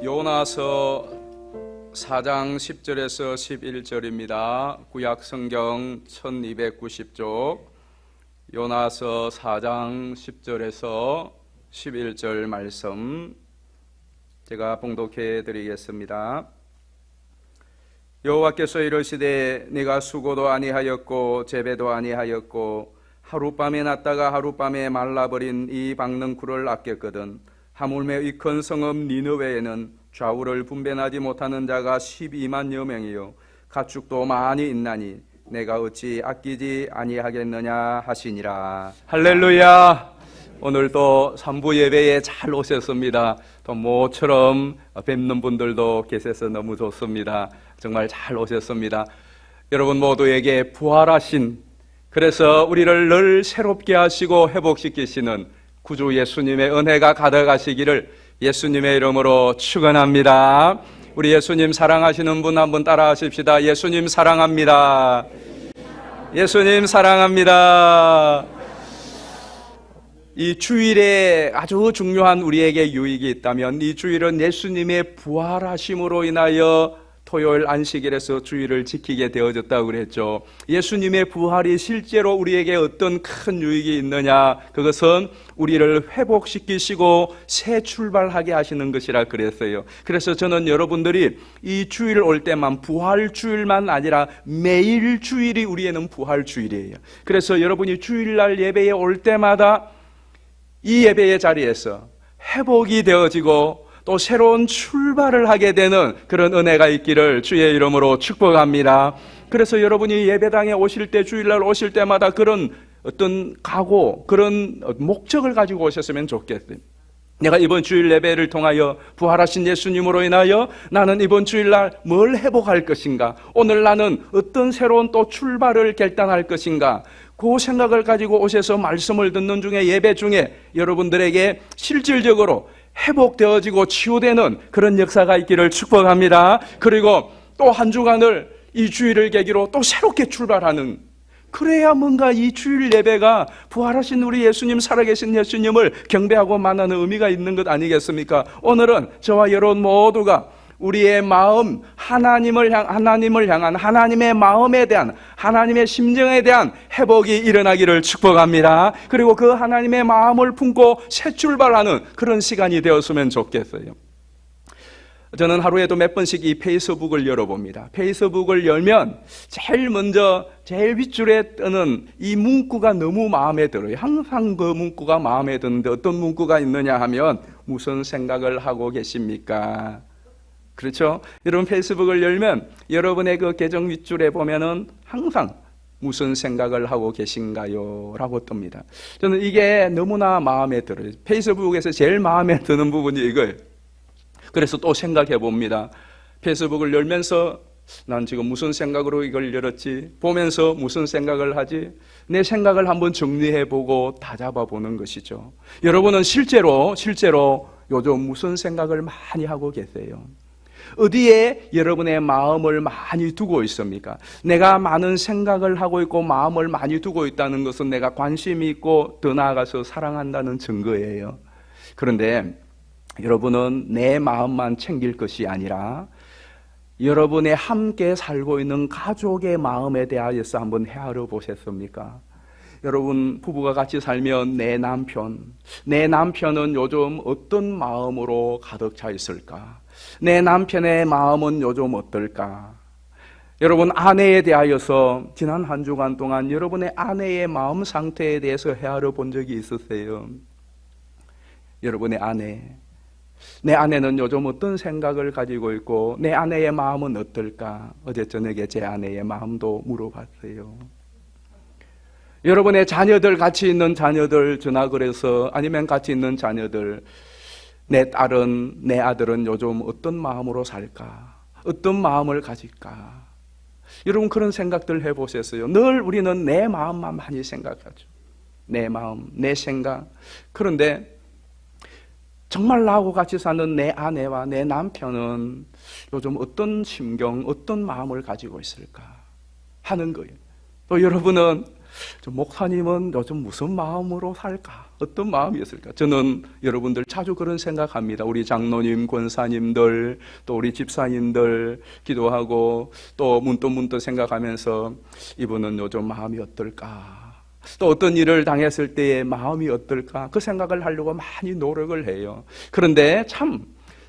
요나서 4장 10절에서 11절입니다. 구약 성경 1290쪽 요나서 4장 10절에서 11절 말씀 제가 봉독해 드리겠습니다. 여호와께서 이르시되 네가 수고도 아니하였고 재배도 아니하였고 하룻밤에 났다가 하룻밤에 말라버린 이 박능쿨을 아꼈거든. 하물며 이 큰 성읍 니느웨에는 좌우를 분별하지 못하는 자가 12만여 명이요 가축도 많이 있나니 내가 어찌 아끼지 아니하겠느냐 하시니라. 할렐루야. 오늘도 3부 예배에 잘 오셨습니다. 또 모처럼 뵙는 분들도 계셔서 너무 좋습니다. 정말 잘 오셨습니다. 여러분 모두에게 부활하신, 그래서 우리를 늘 새롭게 하시고 회복시키시는 구주 예수님의 은혜가 가득하시기를 예수님의 이름으로 축원합니다. 우리 예수님 사랑하시는 분 한번 따라 하십시다. 예수님 사랑합니다. 예수님 사랑합니다. 이 주일에 아주 중요한 우리에게 유익이 있다면 이 주일은 예수님의 부활하심으로 인하여 토요일 안식일에서 주일을 지키게 되어졌다고 그랬죠. 예수님의 부활이 실제로 우리에게 어떤 큰 유익이 있느냐, 그것은 우리를 회복시키시고 새 출발하게 하시는 것이라 그랬어요. 그래서 저는 여러분들이 이 주일 올 때만 부활 주일만 아니라 매일 주일이 우리에는 부활 주일이에요. 그래서 여러분이 주일날 예배에 올 때마다 이 예배의 자리에서 회복이 되어지고 또 새로운 출발을 하게 되는 그런 은혜가 있기를 주의 이름으로 축복합니다. 그래서 여러분이 예배당에 오실 때, 주일날 오실 때마다 그런 어떤 각오, 그런 목적을 가지고 오셨으면 좋겠어요. 내가 이번 주일 예배를 통하여 부활하신 예수님으로 인하여 나는 이번 주일날 뭘 회복할 것인가, 오늘 나는 어떤 새로운 또 출발을 결단할 것인가, 그 생각을 가지고 오셔서 말씀을 듣는 중에, 예배 중에 여러분들에게 실질적으로 회복되어지고 치유되는 그런 역사가 있기를 축복합니다. 그리고 또 한 주간을 이 주일을 계기로 또 새롭게 출발하는, 그래야 뭔가 이 주일 예배가 부활하신 우리 예수님, 살아계신 예수님을 경배하고 만나는 의미가 있는 것 아니겠습니까? 오늘은 저와 여러분 모두가 우리의 마음, 하나님을 향한 하나님의 마음에 대한, 하나님의 심정에 대한 회복이 일어나기를 축복합니다. 그리고 그 하나님의 마음을 품고 새 출발하는 그런 시간이 되었으면 좋겠어요. 저는 하루에도 몇 번씩 이 페이스북을 열어봅니다. 페이스북을 열면 제일 먼저 제일 윗줄에 뜨는 이 문구가 너무 마음에 들어요. 항상 그 문구가 마음에 드는데 어떤 문구가 있느냐 하면 무슨 생각을 하고 계십니까? 그렇죠? 여러분 페이스북을 열면 여러분의 그 계정 윗줄에 보면은 항상 무슨 생각을 하고 계신가요? 라고 뜹니다. 저는 이게 너무나 마음에 들어요. 페이스북에서 제일 마음에 드는 부분이 이거예요. 그래서 또 생각해 봅니다. 페이스북을 열면서 난 지금 무슨 생각으로 이걸 열었지? 보면서 무슨 생각을 하지? 내 생각을 한번 정리해 보고 다잡아 보는 것이죠. 여러분은 실제로 요즘 무슨 생각을 많이 하고 계세요? 어디에 여러분의 마음을 많이 두고 있습니까? 내가 많은 생각을 하고 있고 마음을 많이 두고 있다는 것은 내가 관심이 있고 더 나아가서 사랑한다는 증거예요. 그런데 여러분은 내 마음만 챙길 것이 아니라 여러분의 함께 살고 있는 가족의 마음에 대하여서 한번 헤아려 보셨습니까? 여러분 부부가 같이 살면 내 남편은 요즘 어떤 마음으로 가득 차 있을까? 내 남편의 마음은 요즘 어떨까? 여러분 아내에 대하여서 지난 한 주간 동안 여러분의 아내의 마음 상태에 대해서 헤아려 본 적이 있으세요? 여러분의 아내, 내 아내는 요즘 어떤 생각을 가지고 있고 내 아내의 마음은 어떨까? 어제 저녁에 제 아내의 마음도 물어봤어요. 여러분의 자녀들, 같이 있는 자녀들 전화를 해서, 아니면 같이 있는 자녀들, 내 딸은, 내 아들은 요즘 어떤 마음으로 살까? 어떤 마음을 가질까? 여러분 그런 생각들 해보셨어요? 늘 우리는 내 마음만 많이 생각하죠. 내 마음, 내 생각. 그런데 정말 나하고 같이 사는 내 아내와 내 남편은 요즘 어떤 심경, 어떤 마음을 가지고 있을까 하는 거예요. 또 여러분은 목사님은 요즘 무슨 마음으로 살까? 어떤 마음이었을까? 저는 여러분들 자주 그런 생각합니다. 우리 장로님, 권사님들, 또 우리 집사님들 기도하고 또 문득문득 생각하면서 이분은 요즘 마음이 어떨까? 또 어떤 일을 당했을 때의 마음이 어떨까? 그 생각을 하려고 많이 노력을 해요. 그런데 참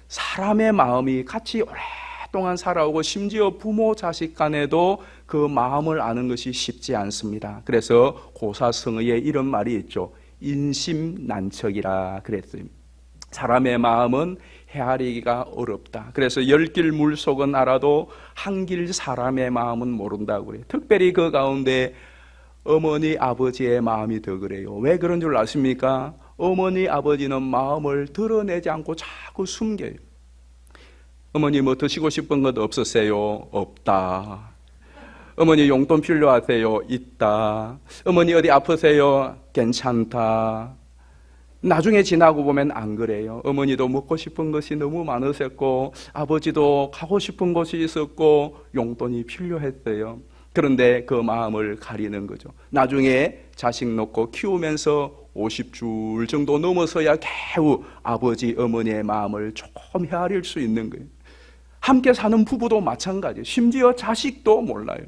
사람의 마음이 같이 오랫동안 살아오고 심지어 부모 자식 간에도 그 마음을 아는 것이 쉽지 않습니다. 그래서 고사성어에 이런 말이 있죠. 인심난척이라 그랬어요. 사람의 마음은 헤아리기가 어렵다. 그래서 10길 물속은 알아도 한 길 사람의 마음은 모른다고 그래요. 특별히 그 가운데 어머니 아버지의 마음이 더 그래요. 왜 그런 줄 아십니까? 어머니 아버지는 마음을 드러내지 않고 자꾸 숨겨요. 어머니 뭐 드시고 싶은 것 없으세요? 없다. 어머니 용돈 필요하세요? 있다. 어머니 어디 아프세요? 괜찮다. 나중에 지나고 보면 안 그래요. 어머니도 먹고 싶은 것이 너무 많으셨고 아버지도 가고 싶은 곳이 있었고 용돈이 필요했어요. 그런데 그 마음을 가리는 거죠. 나중에 자식 놓고 키우면서 50줄 정도 넘어서야 겨우 아버지, 어머니의 마음을 조금 헤아릴 수 있는 거예요. 함께 사는 부부도 마찬가지예요. 심지어 자식도 몰라요.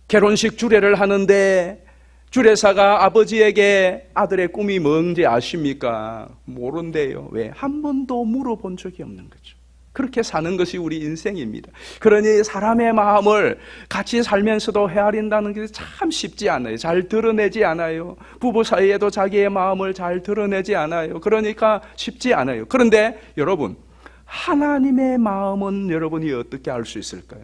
결혼식 주례를 하는데 주례사가 아버지에게 아들의 꿈이 뭔지 아십니까? 모른대요. 왜? 한 번도 물어본 적이 없는 거죠. 그렇게 사는 것이 우리 인생입니다. 그러니 사람의 마음을 같이 살면서도 헤아린다는 게 참 쉽지 않아요. 잘 드러내지 않아요. 부부 사이에도 자기의 마음을 잘 드러내지 않아요. 그러니까 쉽지 않아요. 그런데 여러분, 하나님의 마음은 여러분이 어떻게 알 수 있을까요?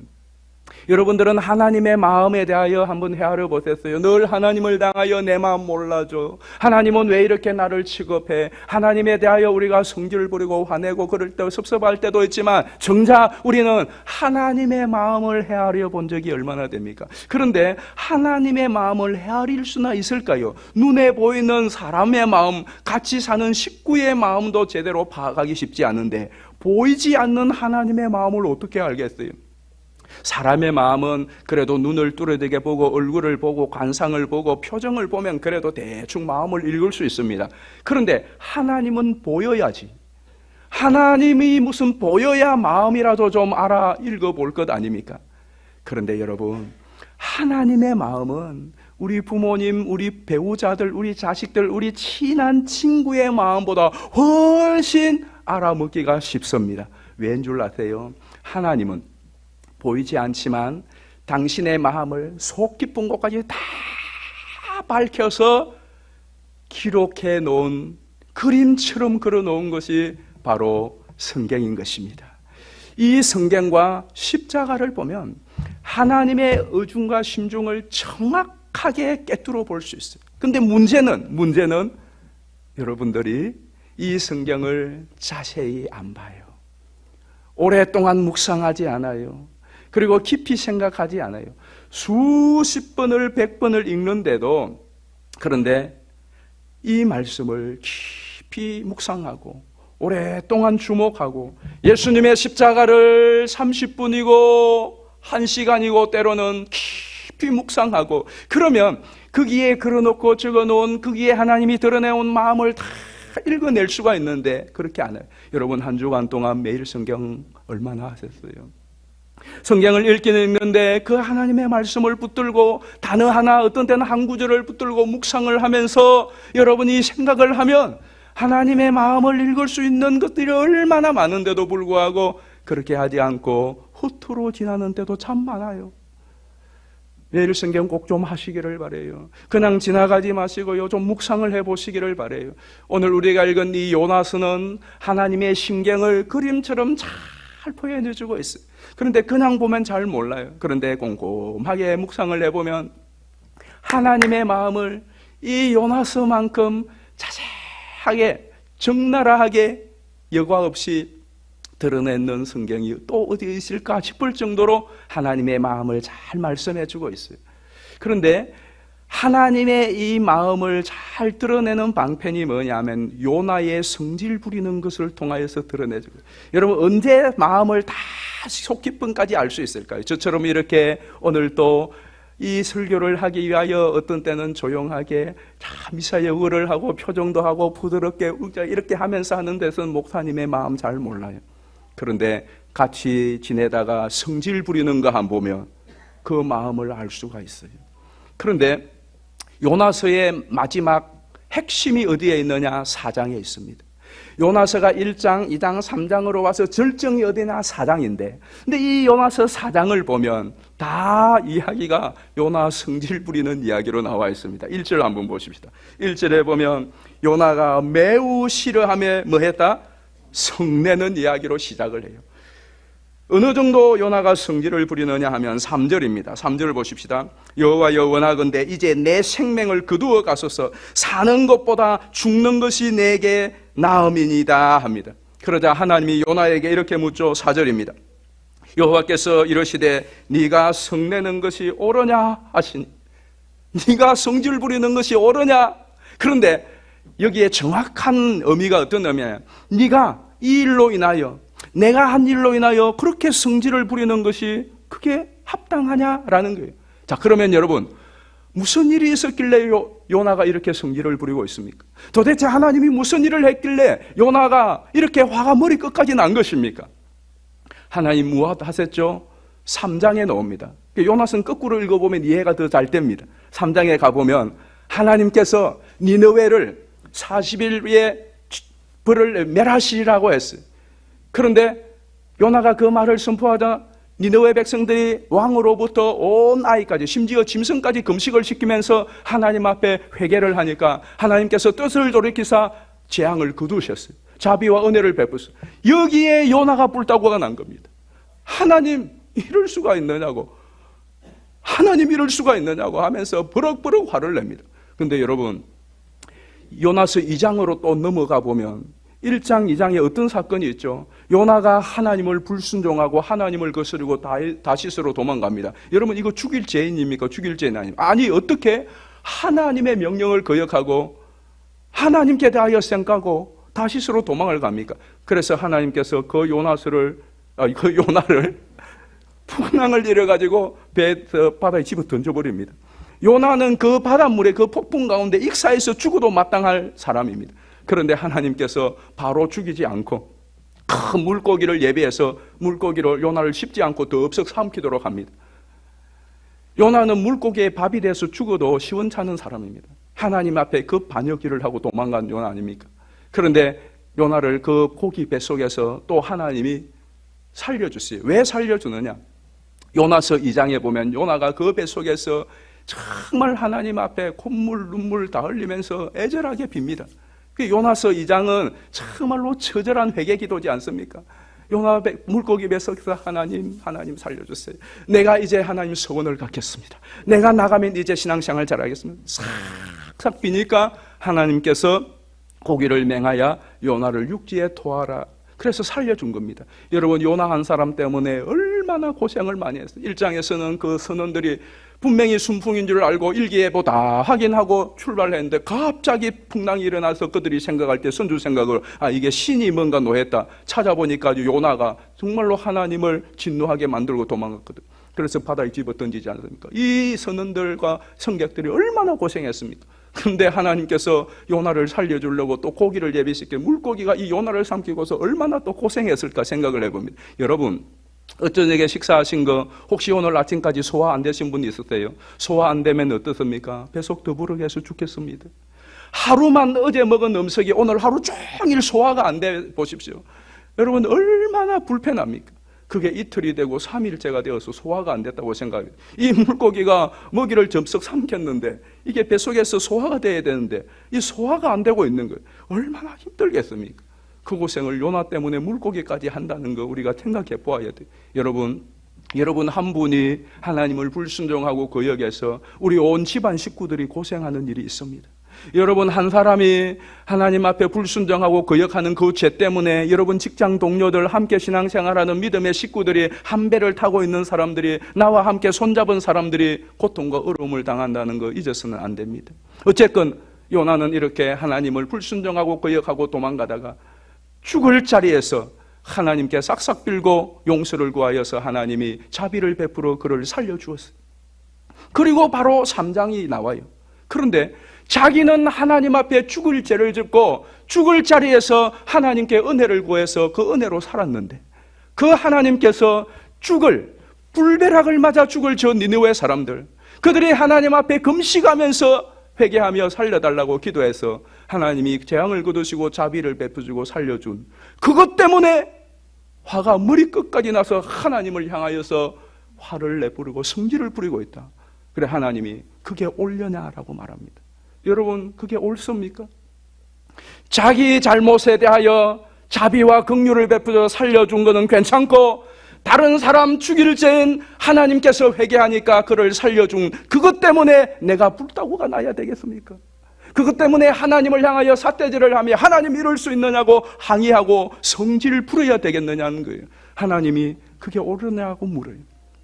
여러분들은 하나님의 마음에 대하여 한번 헤아려 보셨어요? 늘 하나님을 당하여 내 마음 몰라줘. 하나님은 왜 이렇게 나를 취급해? 하나님에 대하여 우리가 성질 부리고 화내고 그럴 때 섭섭할 때도 있지만 정작 우리는 하나님의 마음을 헤아려 본 적이 얼마나 됩니까? 그런데 하나님의 마음을 헤아릴 수나 있을까요? 눈에 보이는 사람의 마음, 같이 사는 식구의 마음도 제대로 파악하기 쉽지 않은데 보이지 않는 하나님의 마음을 어떻게 알겠어요? 사람의 마음은 그래도 눈을 뚜렷하게 보고 얼굴을 보고 관상을 보고 표정을 보면 그래도 대충 마음을 읽을 수 있습니다. 그런데 하나님은 보여야지. 하나님이 무슨 보여야 마음이라도 좀 알아 읽어볼 것 아닙니까? 그런데 여러분, 하나님의 마음은 우리 부모님, 우리 배우자들, 우리 자식들, 우리 친한 친구의 마음보다 훨씬 알아먹기가 쉽습니다. 왠 줄 아세요? 하나님은 보이지 않지만 당신의 마음을 속 깊은 곳까지 다 밝혀서 기록해 놓은, 그림처럼 그려 놓은 것이 바로 성경인 것입니다. 이 성경과 십자가를 보면 하나님의 의중과 심중을 정확하게 꿰뚫어 볼 수 있어요. 근데 문제는 여러분들이 이 성경을 자세히 안 봐요. 오랫동안 묵상하지 않아요. 그리고 깊이 생각하지 않아요. 수십 번을 100번을 읽는데도, 그런데 이 말씀을 깊이 묵상하고 오랫동안 주목하고 예수님의 십자가를 30분이고 1시간이고 때로는 깊이 묵상하고, 그러면 거기에 걸어놓고 적어놓은 거기에 하나님이 드러내온 마음을 다 읽어낼 수가 있는데 그렇게 안 해요. 여러분, 한 주간 동안 매일 성경 얼마나 하셨어요? 성경을 읽기는 읽는데 그 하나님의 말씀을 붙들고 단어 하나, 어떤 때는 한 구절을 붙들고 묵상을 하면서 여러분이 생각을 하면 하나님의 마음을 읽을 수 있는 것들이 얼마나 많은데도 불구하고 그렇게 하지 않고 허투루 지나는 때도 참 많아요. 매일 성경 꼭 좀 하시기를 바라요. 그냥 지나가지 마시고요, 좀 묵상을 해보시기를 바라요. 오늘 우리가 읽은 이 요나서는 하나님의 심경을 그림처럼 잘 표현해주고 있어요. 그런데 그냥 보면 잘 몰라요. 그런데 꼼꼼하게 묵상을 해보면 하나님의 마음을 이 요나서만큼 자세하게 적나라하게 여과 없이 드러내는 성경이 또 어디 있을까 싶을 정도로 하나님의 마음을 잘 말씀해주고 있어요. 그런데 하나님의 이 마음을 잘 드러내는 방편이 뭐냐면 요나의 성질 부리는 것을 통하여서 드러내주고, 여러분 언제 마음을 다 속 깊은까지 알 수 있을까요? 저처럼 이렇게 오늘 또 이 설교를 하기 위하여 어떤 때는 조용하게 미사여구를 하고 표정도 하고 부드럽게 이렇게 하면서 하는 데서는 목사님의 마음 잘 몰라요. 그런데 같이 지내다가 성질 부리는 거 한 보면 그 마음을 알 수가 있어요. 그런데 요나서의 마지막 핵심이 어디에 있느냐? 4장에 있습니다. 요나서가 1장, 2장, 3장으로 와서 절정이 어디나 4장인데, 근데 이 요나서 4장을 보면 다 이야기가 요나 성질 부리는 이야기로 나와 있습니다. 1절 한번 보십시다. 1절에 보면 요나가 매우 싫어하며 뭐 했다? 성내는 이야기로 시작을 해요. 어느 정도 요나가 성질을 부리느냐 하면 3절입니다. 3절을 보십시다. 여호와여 원하건대 이제 내 생명을 거두어 가소서, 사는 것보다 죽는 것이 내게 나음이니이다 합니다. 그러자 하나님이 요나에게 이렇게 묻죠. 4절입니다. 여호와께서 이러시되 네가 성내는 것이 옳으냐 하시니, 네가 성질 부리는 것이 옳으냐. 그런데 여기에 정확한 의미가 어떤 의미예요? 네가 이 일로 인하여, 내가 한 일로 인하여 그렇게 성질을 부리는 것이 그게 합당하냐라는 거예요. 자, 그러면 여러분, 무슨 일이 있었길래 요나가 이렇게 성질을 부리고 있습니까? 도대체 하나님이 무슨 일을 했길래 요나가 이렇게 화가 머리끝까지 난 것입니까? 하나님 무엇 하셨죠? 3장에 나옵니다. 요나서는 거꾸로 읽어보면 이해가 더 잘 됩니다. 3장에 가보면 하나님께서 니느웨를 40일에 벌을 멸하시리라고 했어요. 그런데 요나가 그 말을 선포하자 니느웨 백성들이 왕으로부터 온 아이까지, 심지어 짐승까지 금식을 시키면서 하나님 앞에 회개를 하니까 하나님께서 뜻을 돌이키사 재앙을 거두셨어요. 자비와 은혜를 베푸셨어요. 여기에 요나가 불타고가 난 겁니다. 하나님 이럴 수가 있느냐고, 하나님 이럴 수가 있느냐고 하면서 버럭버럭 화를 냅니다. 그런데 여러분, 요나서 2장으로 또 넘어가 보면 1장, 2장에 어떤 사건이 있죠? 요나가 하나님을 불순종하고 하나님을 거스르고 다시스로 도망갑니다. 여러분, 이거 죽일 죄인입니까? 죽일 죄인 아닙니까? 아니, 어떻게 하나님의 명령을 거역하고 하나님께 대하여 생각하고 다시스로 도망을 갑니까? 그래서 하나님께서 그 요나를 풍랑을 일어가지고 바다에 집어 던져버립니다. 요나는 그 바닷물에, 그 폭풍 가운데 익사해서 죽어도 마땅할 사람입니다. 그런데 하나님께서 바로 죽이지 않고 큰 물고기를 예비해서 물고기로 요나를 씹지 않고 덥석 삼키도록 합니다. 요나는 물고기의 밥이 돼서 죽어도 시원찮은 사람입니다. 하나님 앞에 그 반역기를 하고 도망간 요나 아닙니까? 그런데 요나를 그 고기 뱃속에서 또 하나님이 살려주세요. 왜 살려주느냐? 요나서 2장에 보면 요나가 그 뱃속에서 정말 하나님 앞에 콧물 눈물 다 흘리면서 애절하게 빕니다. 요나서 2장은 정말로 처절한 회개 기도지 않습니까? 요나 물고기 뱃속에서 하나님 살려주세요. 내가 이제 하나님 소원을 갖겠습니다. 내가 나가면 이제 신앙생활 잘하겠습니다. 싹싹 비니까 하나님께서 고기를 맹하여 요나를 육지에 토하라. 그래서 살려준 겁니다. 여러분, 요나 한 사람 때문에 얼마나 고생을 많이 했어요. 1장에서는 그 선원들이 분명히 순풍인 줄 알고 일기예보다 확인하고 출발했는데 갑자기 풍랑이 일어나서 그들이 생각할 때 선주 생각을 이게 신이 뭔가 노했다. 찾아보니까 요나가 정말로 하나님을 진노하게 만들고 도망갔거든. 그래서 바다에 집어 던지지 않습니까? 이 선원들과 성객들이 얼마나 고생했습니까? 근데 하나님께서 요나를 살려주려고 또 고기를 예비시켜 물고기가 이 요나를 삼키고서 얼마나 또 고생했을까 생각을 해봅니다. 여러분, 어쩌녁에 식사하신 거 혹시 오늘 아침까지 소화 안 되신 분이 있었어요? 소화 안 되면 어떻습니까? 배속 더부르게해서 죽겠습니다. 하루만 어제 먹은 음식이 오늘 하루 종일 소화가 안 돼 보십시오. 여러분, 얼마나 불편합니까? 그게 이틀이 되고 3일째가 되어서 소화가 안 됐다고 생각해요. 이 물고기가 먹이를 접석 삼켰는데 이게 뱃속에서 소화가 돼야 되는데 이 소화가 안 되고 있는 거예요. 얼마나 힘들겠습니까? 그 고생을 요나 때문에 물고기까지 한다는 거 우리가 생각해 보아야 돼요. 여러분 한 분이 하나님을 불순종하고 거역해서 우리 온 집안 식구들이 고생하는 일이 있습니다. 여러분 한 사람이 하나님 앞에 불순종하고 거역하는 그 죄 때문에 여러분 직장 동료들, 함께 신앙생활하는 믿음의 식구들이 한 배를 타고 있는 사람들이, 나와 함께 손잡은 사람들이 고통과 어려움을 당한다는 거 잊어서는 안 됩니다. 어쨌건 요나는 이렇게 하나님을 불순종하고 거역하고 도망가다가 죽을 자리에서 하나님께 싹싹 빌고 용서를 구하여서 하나님이 자비를 베풀어 그를 살려주었어요. 그리고 바로 3장이 나와요. 그런데 자기는 하나님 앞에 죽을 죄를 짓고 죽을 자리에서 하나님께 은혜를 구해서 그 은혜로 살았는데, 그 하나님께서 불벼락을 맞아 죽을 저 니느웨 사람들, 그들이 하나님 앞에 금식하면서 회개하며 살려달라고 기도해서 하나님이 재앙을 거두시고 자비를 베푸시고 살려준 그것 때문에 화가 머리끝까지 나서 하나님을 향하여서 화를 내부르고 성질을 부리고 있다. 그래 하나님이 그게 옳으냐라고 말합니다. 여러분, 그게 옳습니까? 자기 잘못에 대하여 자비와 긍휼을 베풀어 살려준 것은 괜찮고, 다른 사람 죽일 죄인 하나님께서 회개하니까 그를 살려준 그것 때문에 내가 불타고가 나야 되겠습니까? 그것 때문에 하나님을 향하여 삿대질을 하며 하나님 이럴 수 있느냐고 항의하고 성질을 부려야 되겠느냐는 거예요. 하나님이 그게 옳으냐고 물어요.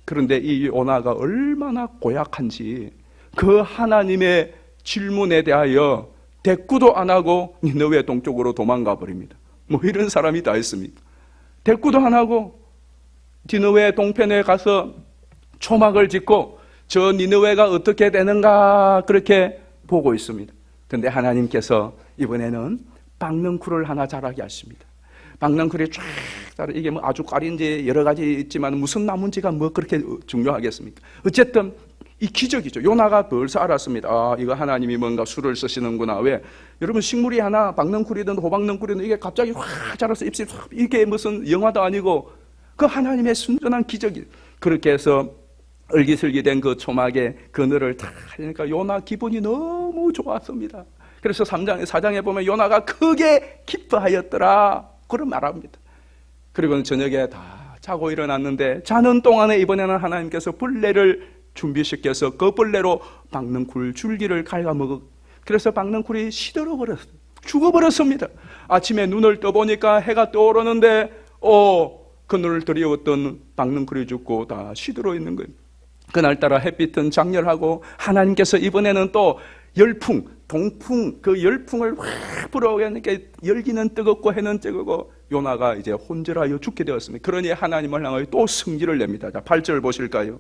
그런데 이 요나가 얼마나 고약한지 그 하나님의 질문에 대하여 대꾸도 안 하고 니느웨 동쪽으로 도망가 버립니다. 뭐 이런 사람이 다 있습니까? 대꾸도 안 하고 니느웨 동편에 가서 초막을 짓고 저 니느웨가 어떻게 되는가 그렇게 보고 있습니다. 그런데 하나님께서 이번에는 박넝쿨을 하나 자라게 하십니다. 박넝쿨이 쫙 자라, 이게 뭐 아주 깔인지 여러 가지 있지만 무슨 나무인지가 뭐 그렇게 중요하겠습니까? 어쨌든 이 기적이죠. 요나가 벌써 알았습니다. 아, 이거 하나님이 뭔가 수를 쓰시는구나. 왜? 여러분, 식물이 하나 박넝쿨이든 호박넝쿨이든 이게 갑자기 확 자라서 잎이 확, 이게 무슨 영화도 아니고 그 하나님의 순전한 기적이. 그렇게 해서 얼기설기된 그 초막에 그늘을 다 하니까 요나 기분이 너무 좋았습니다. 그래서 4장에 보면 요나가 크게 기뻐하였더라 그런 말합니다. 그리고 저녁에 다 자고 일어났는데 자는 동안에 이번에는 하나님께서 벌레를 준비시켜서 그 벌레로 박넝쿨 줄기를 갉아먹어. 그래서 박넝쿨이 시들어버렸어요. 죽어버렸습니다. 아침에 눈을 떠보니까 해가 떠오르는데 그늘을 들이었던 박넝쿨이 죽고 다 시들어 있는 거예요. 그날따라 햇빛은 장렬하고 하나님께서 이번에는 또 열풍, 동풍, 그 열풍을 확 불어오니까 열기는 뜨겁고 해는 뜨겁고 요나가 이제 혼절하여 죽게 되었습니다. 그러니 하나님을 향하여 또 승질을 냅니다. 자, 8절 보실까요?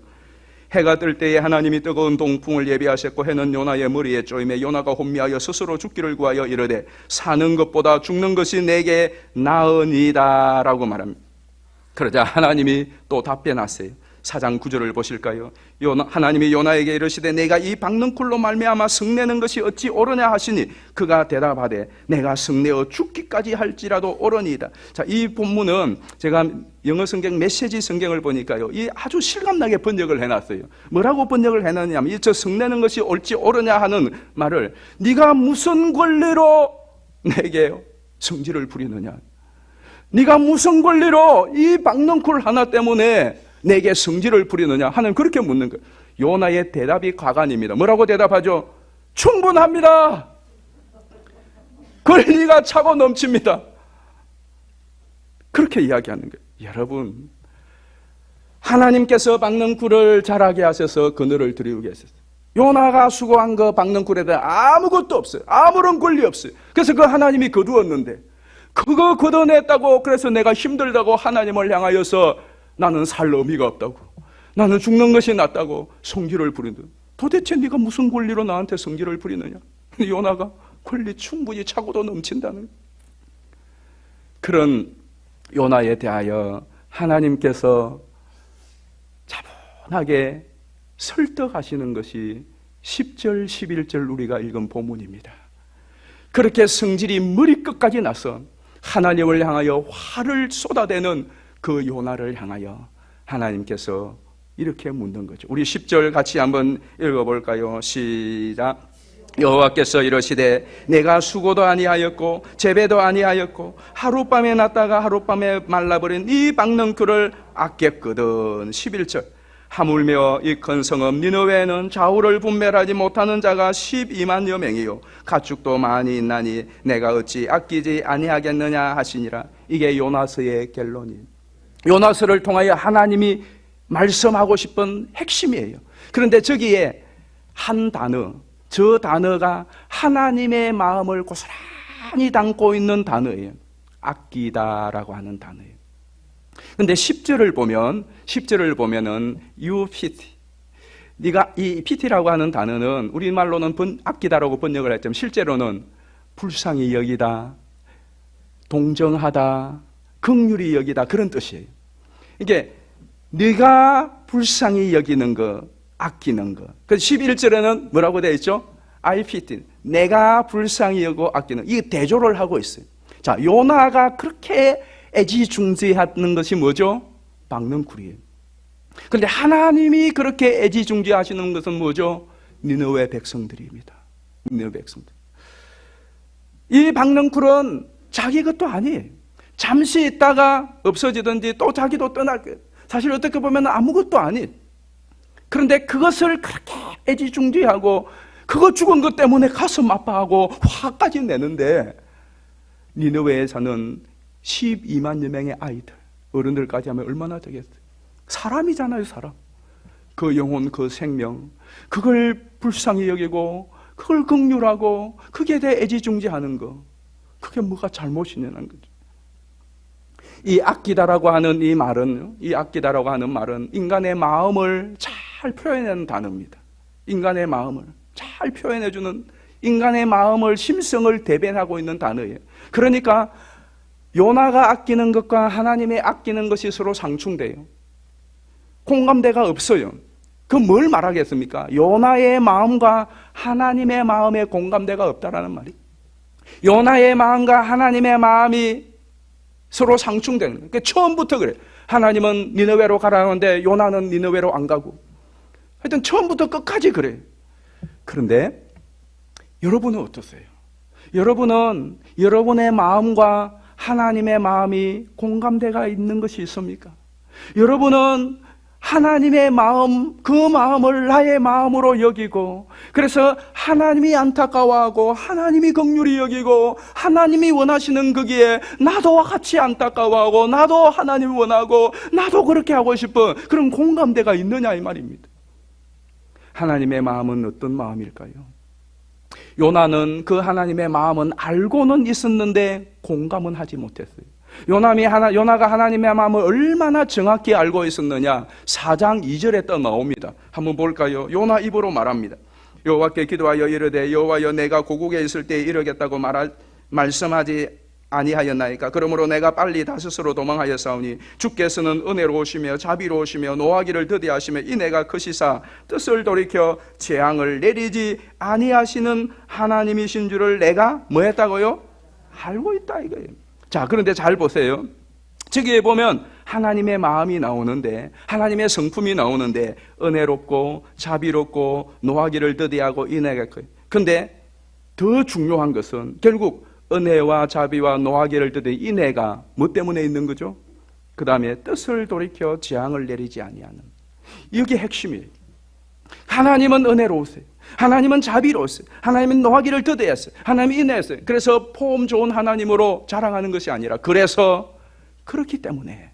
해가 뜰 때에 하나님이 뜨거운 동풍을 예비하셨고 해는 요나의 머리에 쪼임에 요나가 혼미하여 스스로 죽기를 구하여 이르되 사는 것보다 죽는 것이 내게 나으니이다 라고 말합니다. 그러자 하나님이 또 답변하세요. 4장 9절을 보실까요? 하나님이 요나에게 이르시되 내가 이 박넝쿨로 말미암아 성내는 것이 어찌 옳으냐 하시니 그가 대답하되 내가 성내어 죽기까지 할지라도 옳으니이다. 자, 이 본문은 제가 영어 성경 메시지 성경을 보니까요, 이 아주 실감나게 번역을 해놨어요. 뭐라고 번역을 해놨냐면 이 저 성내는 것이 옳지 옳으냐 하는 말을 네가 무슨 권리로 내게 성질을 부리느냐, 네가 무슨 권리로 이 박넝쿨 하나 때문에 내게 성질을 부리느냐 하는 그렇게 묻는 거예요. 요나의 대답이 과관입니다. 뭐라고 대답하죠? 충분합니다. 권리가 차고 넘칩니다. 그렇게 이야기하는 거예요. 여러분, 하나님께서 박넝쿨을 자라게 하셔서 그늘을 드리우게 하셨어요. 요나가 수고한 그 박넝쿨에 대해 아무것도 없어요. 아무런 권리 없어요. 그래서 그 하나님이 거두었는데 그거 걷어냈다고 그래서 내가 힘들다고 하나님을 향하여서 나는 살 의미가 없다고, 나는 죽는 것이 낫다고 성질을 부리는, 도대체 네가 무슨 권리로 나한테 성질을 부리느냐? 요나가 권리 충분히 차고도 넘친다는 그런 요나에 대하여 하나님께서 차분하게 설득하시는 것이 10절 11절 우리가 읽은 본문입니다. 그렇게 성질이 머리끝까지 나서 하나님을 향하여 화를 쏟아대는 그 요나를 향하여 하나님께서 이렇게 묻는 거죠. 우리 10절 같이 한번 읽어볼까요? 시작. 여호와께서 이러시되 내가 수고도 아니하였고 재배도 아니하였고 하룻밤에 났다가 하룻밤에 말라버린 이 박넝쿨을 아꼈거든. 11절. 하물며 이 큰 성읍 니느웨는 좌우를 분별하지 못하는 자가 12만여 명이요 가축도 많이 있나니 내가 어찌 아끼지 아니하겠느냐 하시니라. 이게 요나서의 결론이에요. 요나서를 통하여 하나님이 말씀하고 싶은 핵심이에요. 그런데 저기에 한 단어, 저 단어가 하나님의 마음을 고스란히 담고 있는 단어예요. 아끼다라고 하는 단어예요. 그런데 10절을 보면은 you pity, 네가 이 피티라고 하는 단어는 우리말로는 아끼다라고 번역을 했지만 실제로는 불쌍히 여기다, 동정하다, 긍휼히 여기다 그런 뜻이에요. 이게 네가 불쌍히 여기는 거, 아끼는 거. 그래서 11절에는 뭐라고 되어 있죠? I pity. 내가 불쌍히 여기고 아끼는. 이 대조를 하고 있어요. 자, 요나가 그렇게 애지중지하는 것이 뭐죠? 박능쿨이에요. 그런데 하나님이 그렇게 애지중지하시는 것은 뭐죠? 니느웨 백성들입니다. 니느웨 백성들. 이 박능쿨은 자기 것도 아니에요. 잠시 있다가 없어지든지 또 자기도 떠날 거예요. 사실 어떻게 보면 아무것도 아니에요. 그런데 그것을 그렇게 애지중지하고 그거 죽은 것 때문에 가슴 아파하고 화까지 내는데 니느웨에 사는 12만여 명의 아이들, 어른들까지 하면 얼마나 되겠어요? 사람이잖아요, 사람. 그 영혼, 그 생명, 그걸 불쌍히 여기고 그걸 긍휼하고 그게 대해 애지중지하는 거, 그게 뭐가 잘못이냐는 거죠. 이 아끼다라고 하는 이 말은, 인간의 마음을 잘 표현하는 단어입니다. 인간의 마음을 잘 표현해주는, 인간의 마음을, 심성을 대변하고 있는 단어예요. 그러니까 요나가 아끼는 것과 하나님의 아끼는 것이 서로 상충돼요. 공감대가 없어요. 그 뭘 말하겠습니까? 요나의 마음과 하나님의 마음에 공감대가 없다라는 말이. 요나의 마음과 하나님의 마음이 서로 상충되는 거예요. 그러니까 처음부터 그래. 하나님은 니느웨로 가라는데 요나는 니느웨로 안 가고. 하여튼 처음부터 끝까지 그래. 그런데 여러분은 어떠세요? 여러분은 여러분의 마음과 하나님의 마음이 공감대가 있는 것이 있습니까? 여러분은 하나님의 마음, 그 마음을 나의 마음으로 여기고, 그래서 하나님이 안타까워하고 하나님이 긍휼히 여기고 하나님이 원하시는 거기에 나도 같이 안타까워하고 나도 하나님 원하고 나도 그렇게 하고 싶어, 그런 공감대가 있느냐 이 말입니다. 하나님의 마음은 어떤 마음일까요? 요나는 그 하나님의 마음은 알고는 있었는데 공감은 하지 못했어요. 요나가 하나님의 마음을 얼마나 정확히 알고 있었느냐, 4장 2절에 떠 나옵니다. 한번 볼까요? 요나 입으로 말합니다. 여호와께 기도하여 이르되 여호와여, 내가 고국에 있을 때 이르겠다고 말씀하지 아니하였나이까? 그러므로 내가 빨리 다섯으로 도망하였사오니 주께서는 은혜로우시며 자비로우시며 노하기를 더디하시며 이 내가 크시사 뜻을 돌이켜 재앙을 내리지 아니하시는 하나님이신 줄을 내가 뭐 했다고요? 알고 있다 이거예요. 자, 그런데 잘 보세요. 저기에 보면 하나님의 마음이 나오는데, 하나님의 성품이 나오는데, 은혜롭고 자비롭고 노하기를 더디하고 인애가 커요. 근데 더 중요한 것은 결국 은혜와 자비와 노하기를 더디 인애가 뭐 때문에 있는 거죠? 그 다음에 뜻을 돌이켜 재앙을 내리지 아니하는, 이게 핵심이에요. 하나님은 은혜로우세요. 하나님은 자비로우세요. 하나님은 노하기를 더디했어요. 하나님이 인내했어요. 그래서 폼 좋은 하나님으로 자랑하는 것이 아니라, 그래서 그렇기 때문에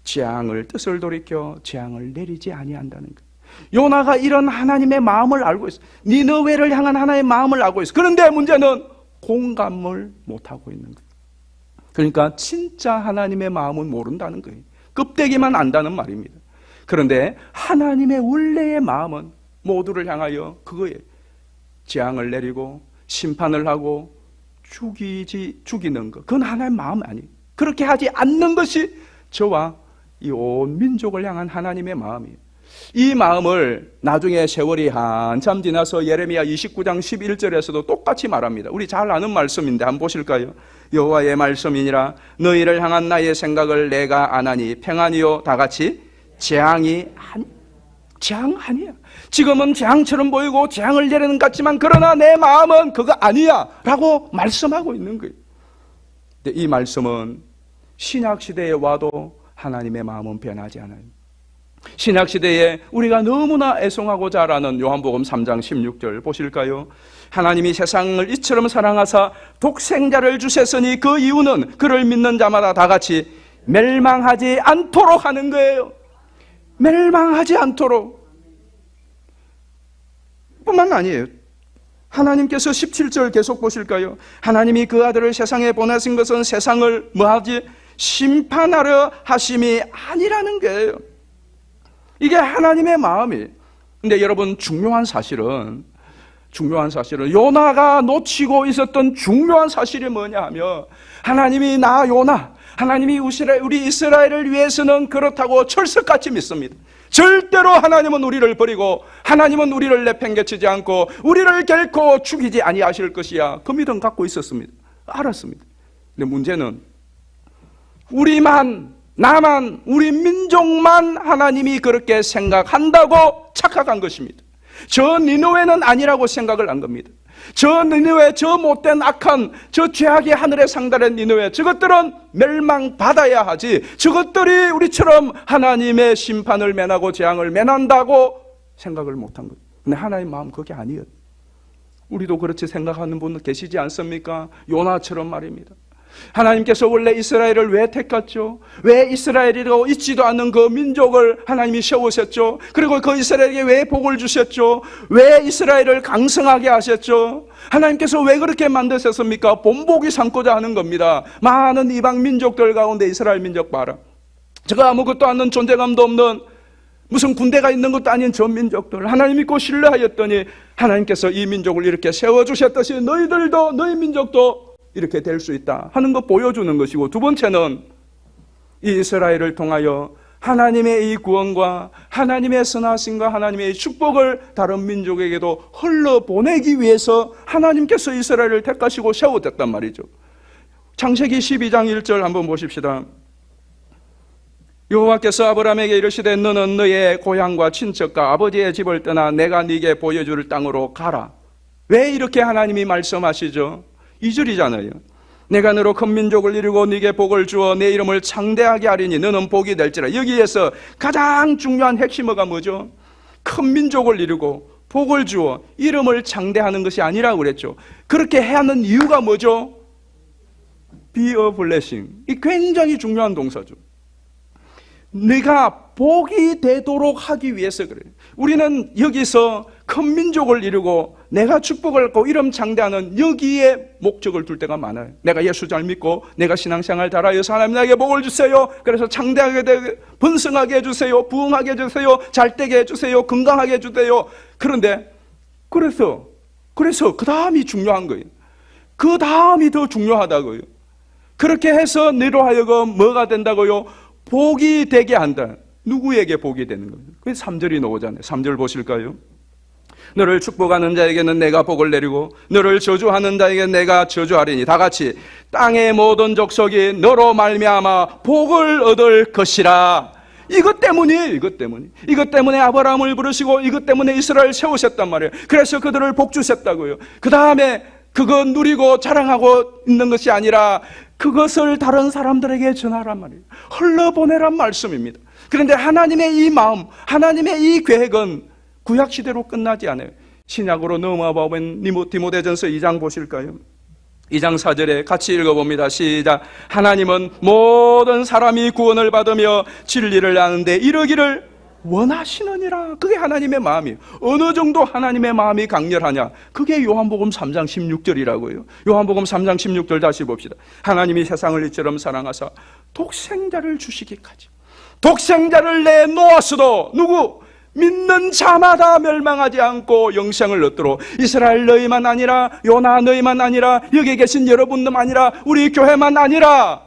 재앙을, 뜻을 돌이켜 재앙을 내리지 아니한다는 거예요. 요나가 이런 하나님의 마음을 알고 있어요. 니느웨를 향한 하나님의 마음을 알고 있어요. 그런데 문제는 공감을 못하고 있는 거예요. 그러니까 진짜 하나님의 마음은 모른다는 거예요. 껍데기만 안다는 말입니다. 그런데 하나님의 원래의 마음은 모두를 향하여 그거에 재앙을 내리고 심판을 하고 죽이는 것, 그건 하나님의 마음 아니에요. 그렇게 하지 않는 것이 저와 이 온 민족을 향한 하나님의 마음이에요. 이 마음을 나중에 세월이 한참 지나서 예레미야 29장 11절에서도 똑같이 말합니다. 우리 잘 아는 말씀인데 한번 보실까요? 여호와의 말씀이니라 너희를 향한 나의 생각을 내가 아나니 평안이요 다 같이 재앙이 재앙 아니야. 지금은 재앙처럼 보이고 재앙을 내리는 것 같지만 그러나 내 마음은 그거 아니야 라고 말씀하고 있는 거예요. 근데 이 말씀은 신약시대에 와도 하나님의 마음은 변하지 않아요. 신약시대에 우리가 너무나 애송하고 잘 아는 요한복음 3장 16절 보실까요? 하나님이 세상을 이처럼 사랑하사 독생자를 주셨으니 그 이유는 그를 믿는 자마다 다 같이 멸망하지 않도록 하는 거예요. 멸망하지 않도록. 뿐만 아니에요. 하나님께서 17절 계속 보실까요? 하나님이 그 아들을 세상에 보내신 것은 세상을 뭐하지? 심판하려 하심이 아니라는 거예요. 이게 하나님의 마음이에요. 근데 여러분, 중요한 사실은 요나가 놓치고 있었던 중요한 사실이 뭐냐 하면, 하나님이 요나, 하나님이 우리 이스라엘을 위해서는 그렇다고 철석같이 믿습니다. 절대로 하나님은 우리를 버리고 하나님은 우리를 내팽개치지 않고 우리를 결코 죽이지 아니하실 것이야. 그 믿음 갖고 있었습니다. 알았습니다. 근데 문제는 나만, 우리 민족만 하나님이 그렇게 생각한다고 착각한 것입니다. 저 니느웨는 아니라고 생각을 한 겁니다. 저 니느웨, 저 못된 악한, 저 죄악의 하늘에 상달한 니느웨, 저것들은 멸망받아야 하지, 저것들이 우리처럼 하나님의 심판을 면하고 재앙을 면한다고 생각을 못한 거예요. 근데 하나님 마음 그게 아니에요. 우리도 그렇게 생각하는 분 계시지 않습니까? 요나처럼 말입니다. 하나님께서 원래 이스라엘을 왜 택했죠? 왜 이스라엘이라고 있지도 않는 그 민족을 하나님이 세우셨죠? 그리고 그 이스라엘에게 왜 복을 주셨죠? 왜 이스라엘을 강성하게 하셨죠? 하나님께서 왜 그렇게 만드셨습니까? 본보기 삼고자 하는 겁니다. 많은 이방 민족들 가운데 이스라엘 민족 봐라. 저거 아무것도 않는, 존재감도 없는, 무슨 군대가 있는 것도 아닌 저 민족들, 하나님 믿고 신뢰하였더니 하나님께서 이 민족을 이렇게 세워주셨듯이 너희들도, 너희 민족도 이렇게 될 수 있다 하는 거 보여주는 것이고, 두 번째는 이 이스라엘을 통하여 하나님의 이 구원과 하나님의 선하심과 하나님의 축복을 다른 민족에게도 흘러보내기 위해서 하나님께서 이스라엘을 택하시고 세우셨단 말이죠. 창세기 12장 1절 한번 보십시다. 여호와께서 아브라함에게 이르시되 너는 너의 고향과 친척과 아버지의 집을 떠나 내가 네게 보여줄 땅으로 가라. 왜 이렇게 하나님이 말씀하시죠? 2절이잖아요. 내가 너로 큰 민족을 이루고 네게 복을 주어 내 이름을 창대하게 하리니 너는 복이 될지라. 여기에서 가장 중요한 핵심어가 뭐죠? 큰 민족을 이루고 복을 주어 이름을 창대하는 것이 아니라고 그랬죠. 그렇게 해야 하는 이유가 뭐죠? Be a blessing. 이 굉장히 중요한 동사죠. 네가 복이 되도록 하기 위해서 그래요. 우리는 여기서 큰 민족을 이루고 내가 축복을 받고 이름 창대하는 여기에 목적을 둘 때가 많아요. 내가 예수 잘 믿고 내가 신앙생활 잘하여서 하나님 나에게 복을 주세요. 그래서 창대하게 되게 번성하게 해주세요. 부흥하게 해주세요. 잘되게 해주세요. 건강하게 해주세요. 그런데 그래서 그 다음이 중요한 거예요. 그 다음이 더 중요하다고요. 그렇게 해서 너로 하여금 뭐가 된다고요? 복이 되게 한다. 누구에게 복이 되는 거예요? 그래서 3절이 나오잖아요. 3절 보실까요? 너를 축복하는 자에게는 내가 복을 내리고 너를 저주하는 자에게는 내가 저주하리니 다 같이 땅의 모든 족속이 너로 말미암아 복을 얻을 것이라. 이것 때문에 아브라함을 부르시고 이것 때문에 이스라엘 세우셨단 말이에요. 그래서 그들을 복 주셨다고요. 그 다음에 그거 누리고 자랑하고 있는 것이 아니라 그것을 다른 사람들에게 전하란 말이에요. 흘러보내란 말씀입니다. 그런데 하나님의 이 마음, 하나님의 이 계획은 구약시대로 끝나지 않아요. 신약으로 넘어가보면 디모데전서 2장 보실까요? 2장 4절에 같이 읽어봅니다. 시작. 하나님은 모든 사람이 구원을 받으며 진리를 아는데 이르기를 원하시느니라. 그게 하나님의 마음이에요. 어느 정도 하나님의 마음이 강렬하냐? 그게 요한복음 3장 16절이라고요. 요한복음 3장 16절 다시 봅시다. 하나님이 세상을 이처럼 사랑하사 독생자를 주시기까지 독생자를 내놓았어도 누구? 믿는 자마다 멸망하지 않고 영생을 얻도록. 이스라엘 너희만 아니라 요나 너희만 아니라 여기 계신 여러분들 아니라 우리 교회만 아니라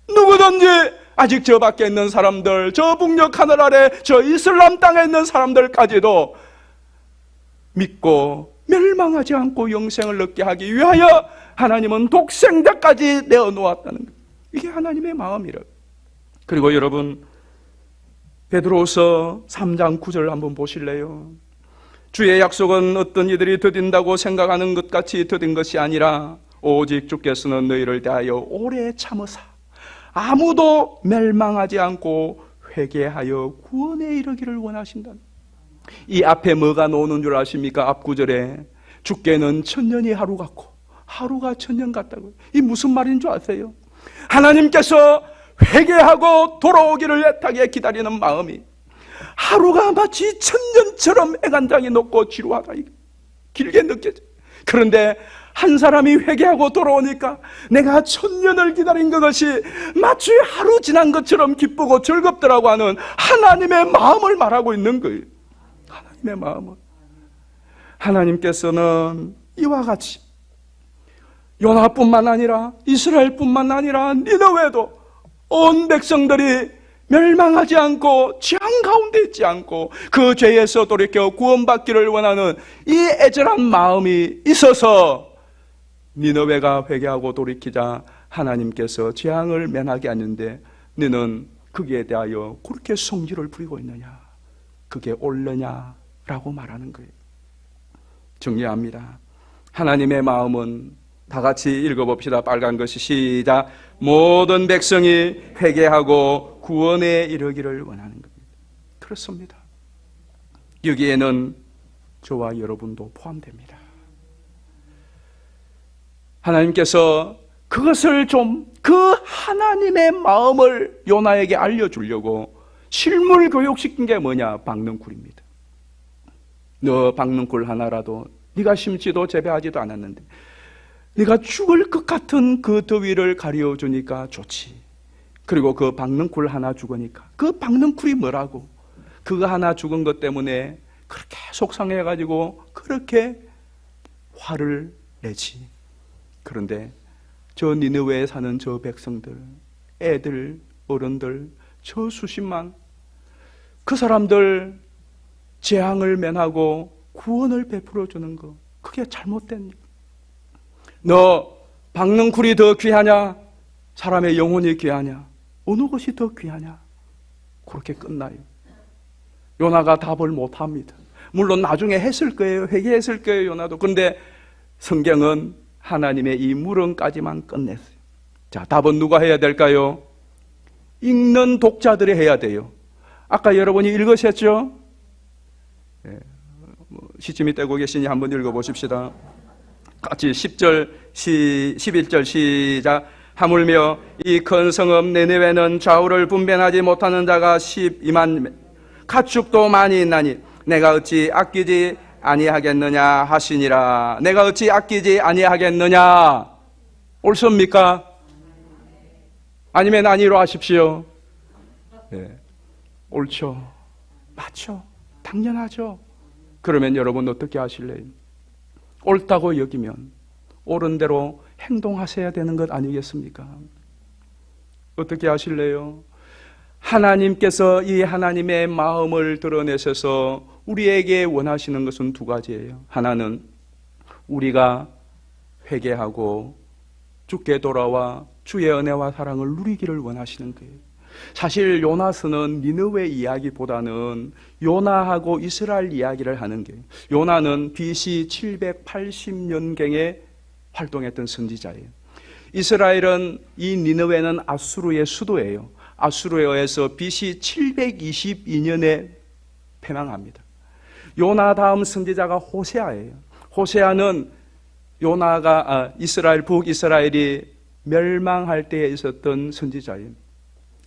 누구든지 아직 저 밖에 있는 사람들, 저 북녘 하늘 아래 저 이슬람 땅에 있는 사람들까지도 믿고 멸망하지 않고 영생을 얻게 하기 위하여 하나님은 독생자까지 내어놓았다는 것. 이게 하나님의 마음이라고. 그리고 여러분 베드로서 3장 9절 한번 보실래요? 주의 약속은 어떤 이들이 더딘다고 생각하는 것 같이 더딘 것이 아니라 오직 주께서는 너희를 대하여 오래 참으사 아무도 멸망하지 않고 회개하여 구원에 이르기를 원하신다. 이 앞에 뭐가 나오는 줄 아십니까? 앞 구절에 주께는 천년이 하루 같고 하루가 천년 같다고요. 이 무슨 말인 줄 아세요? 하나님께서 회개하고 돌아오기를 애타게 기다리는 마음이 하루가 마치 천년처럼 애간장이 높고 지루하다 길게 느껴져요. 그런데 한 사람이 회개하고 돌아오니까 내가 천년을 기다린 그것이 마치 하루 지난 것처럼 기쁘고 즐겁더라고 하는 하나님의 마음을 말하고 있는 거예요. 하나님의 마음은, 하나님께서는 이와 같이 요나뿐만 아니라 이스라엘뿐만 아니라 니느웨도 온 백성들이 멸망하지 않고 재앙 가운데 있지 않고 그 죄에서 돌이켜 구원받기를 원하는 이 애절한 마음이 있어서 니느웨가 회개하고 돌이키자 하나님께서 재앙을 면하게 하는데 너는 거기에 대하여 그렇게 성질을 부리고 있느냐, 그게 옳느냐라고 말하는 거예요. 정리합니다. 하나님의 마음은 다 같이 읽어봅시다. 빨간 것이 시작. 모든 백성이 회개하고 구원에 이르기를 원하는 겁니다. 그렇습니다. 여기에는 저와 여러분도 포함됩니다. 하나님께서 그것을 그 하나님의 마음을 요나에게 알려주려고 실물 교육시킨 게 뭐냐? 박능쿨입니다. 너 박능쿨 하나라도 네가 심지도 재배하지도 않았는데 네가 죽을 것 같은 그 더위를 가려주니까 좋지. 그리고 그 박능쿨 하나 죽으니까 그 박능쿨이 뭐라고? 그거 하나 죽은 것 때문에 그렇게 속상해가지고 그렇게 화를 내지. 그런데 저 니느웨에 사는 저 백성들, 애들, 어른들, 저 수십만, 그 사람들 재앙을 면하고 구원을 베풀어 주는 거, 그게 잘못된 일. 너 박능쿨이 더 귀하냐? 사람의 영혼이 귀하냐? 어느 것이 더 귀하냐? 그렇게 끝나요. 요나가 답을 못합니다. 물론 나중에 했을 거예요. 회개했을 거예요, 요나도. 그런데 성경은 하나님의 이 물음까지만 끝냈어요. 자, 답은 누가 해야 될까요? 읽는 독자들이 해야 돼요. 아까 여러분이 읽으셨죠? 시침이 떼고 계시니 한번 읽어보십시다. 같이 11절 시작. 하물며 이 큰 성읍 니느웨는 좌우를 분변하지 못하는 자가 12만, 가축도 많이 있나니 내가 어찌 아끼지 아니하겠느냐 하시니라. 내가 어찌 아끼지 아니하겠느냐? 옳습니까? 아니면 아니로 하십시오. 네. 옳죠. 맞죠. 당연하죠. 그러면 여러분 어떻게 하실래요? 옳다고 여기면 옳은 대로 행동하셔야 되는 것 아니겠습니까? 어떻게 하실래요? 하나님께서 이 하나님의 마음을 드러내셔서 우리에게 원하시는 것은 두 가지예요. 하나는 우리가 회개하고 주께 돌아와 주의 은혜와 사랑을 누리기를 원하시는 거예요. 사실 요나서는 니느웨 이야기보다는 요나하고 이스라엘 이야기를 하는 게, 요나는 BC 780년경에 활동했던 선지자예요. 이스라엘은, 이 니느웨는 아수르의 수도예요. 아수르에 의해서 BC 722년에 패망합니다. 요나 다음 선지자가 호세아예요. 호세아는 요나가 이스라엘, 북이스라엘이 멸망할 때에 있었던 선지자예요.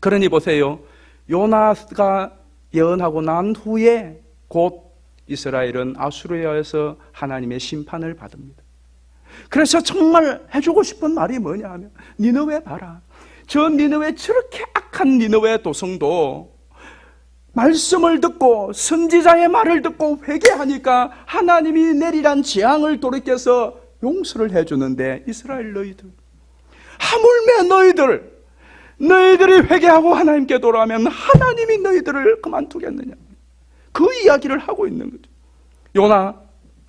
그러니 보세요. 요나가 예언하고 난 후에 곧 이스라엘은 아수르에 의해서 하나님의 심판을 받습니다. 그래서 정말 해주고 싶은 말이 뭐냐 하면, 니느웨 봐라. 저 니느웨, 저렇게 악한 니느웨 도성도 말씀을 듣고 선지자의 말을 듣고 회개하니까 하나님이 내리란 재앙을 돌이켜서 용서를 해주는데, 이스라엘 너희들, 하물며 너희들이 회개하고 하나님께 돌아오면 하나님이 너희들을 그만두겠느냐? 그 이야기를 하고 있는 거죠. 요나,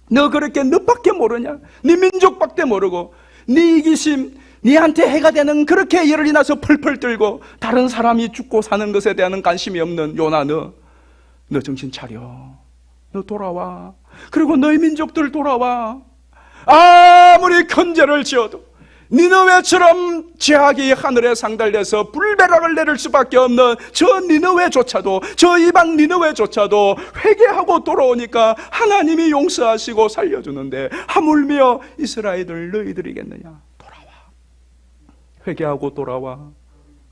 너 그렇게 너밖에 모르냐? 네 민족밖에 모르고 네 이기심, 네한테 해가 되는 그렇게 열이 나서 펄펄 떨고 다른 사람이 죽고 사는 것에 대한 관심이 없는 요나, 너 정신 차려. 너 돌아와. 그리고 너희 민족들 돌아와. 아무리 견제를 지어도 니느웨처럼 죄악이 하늘에 상달돼서 불벼락을 내릴 수밖에 없는 저 니느웨조차도, 저 이방 니느웨조차도 회개하고 돌아오니까 하나님이 용서하시고 살려주는데, 하물며 이스라엘들 너희들이겠느냐? 돌아와. 회개하고 돌아와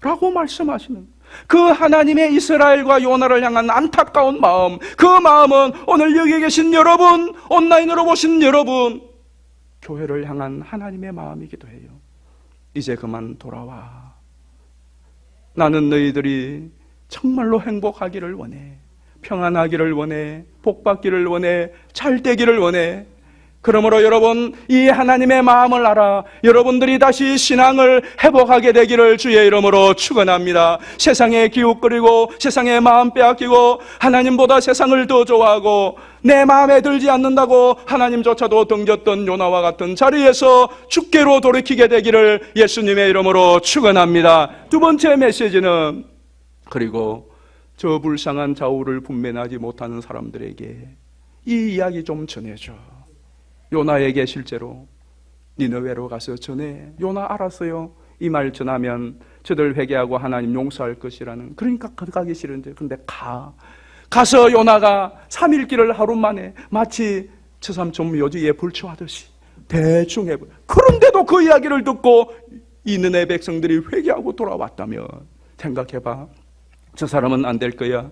라고 말씀하시는 그 하나님의 이스라엘과 요나를 향한 안타까운 마음, 그 마음은 오늘 여기 계신 여러분, 온라인으로 보신 여러분, 교회를 향한 하나님의 마음이기도 해요. 이제 그만 돌아와. 나는 너희들이 정말로 행복하기를 원해. 평안하기를 원해, 복받기를 원해, 잘되기를 원해. 그러므로 여러분, 이 하나님의 마음을 알아 여러분들이 다시 신앙을 회복하게 되기를 주의 이름으로 축원합니다. 세상에 기웃거리고 세상에 마음 빼앗기고 하나님보다 세상을 더 좋아하고 내 마음에 들지 않는다고 하나님조차도 등졌던 요나와 같은 자리에서 주께로 돌이키게 되기를 예수님의 이름으로 축원합니다. 두 번째 메시지는, 그리고 저 불쌍한 좌우를 분별하지 못하는 사람들에게 이 이야기 좀 전해줘. 요나에게 실제로 니느웨로 가서 전해. 요나 알았어요. 이 말 전하면 저들 회개하고 하나님 용서할 것이라는. 그러니까 가기 싫은데, 근데 가서 요나가 3일 길을 하루 만에 마치 처삼촌 묘지에 불초하듯이 대충 해버려. 그런데도 그 이야기를 듣고 이 느네 백성들이 회개하고 돌아왔다면 생각해봐. 저 사람은 안 될 거야.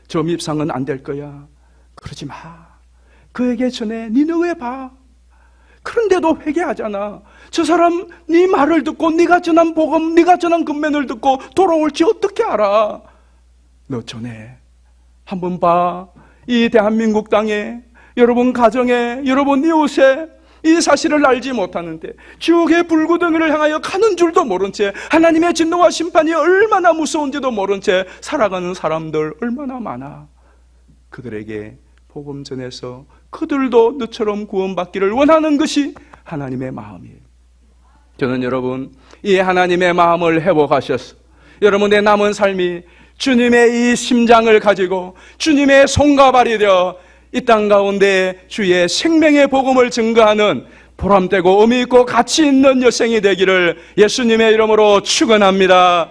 저 밉상은 안 될 거야. 그러지 마. 그에게 전해. 니느웨 봐. 그런데도 회개하잖아. 저 사람 네 말을 듣고 네가 전한 복음, 네가 전한 근면을 듣고 돌아올지 어떻게 알아? 너 전해. 한번 봐. 이 대한민국 땅에, 여러분 가정에, 여러분 이웃에 이 사실을 알지 못하는데 지옥의 불구덩이를 향하여 가는 줄도 모른 채, 하나님의 진노와 심판이 얼마나 무서운지도 모른 채 살아가는 사람들 얼마나 많아. 그들에게 복음 전해서 그들도 너처럼 구원받기를 원하는 것이 하나님의 마음이에요. 저는 여러분, 이 하나님의 마음을 회복하셔서 여러분의 남은 삶이 주님의 이 심장을 가지고 주님의 손과 발이 되어 이 땅 가운데 주의 생명의 복음을 증거하는 보람되고 의미 있고 가치 있는 여생이 되기를 예수님의 이름으로 축원합니다.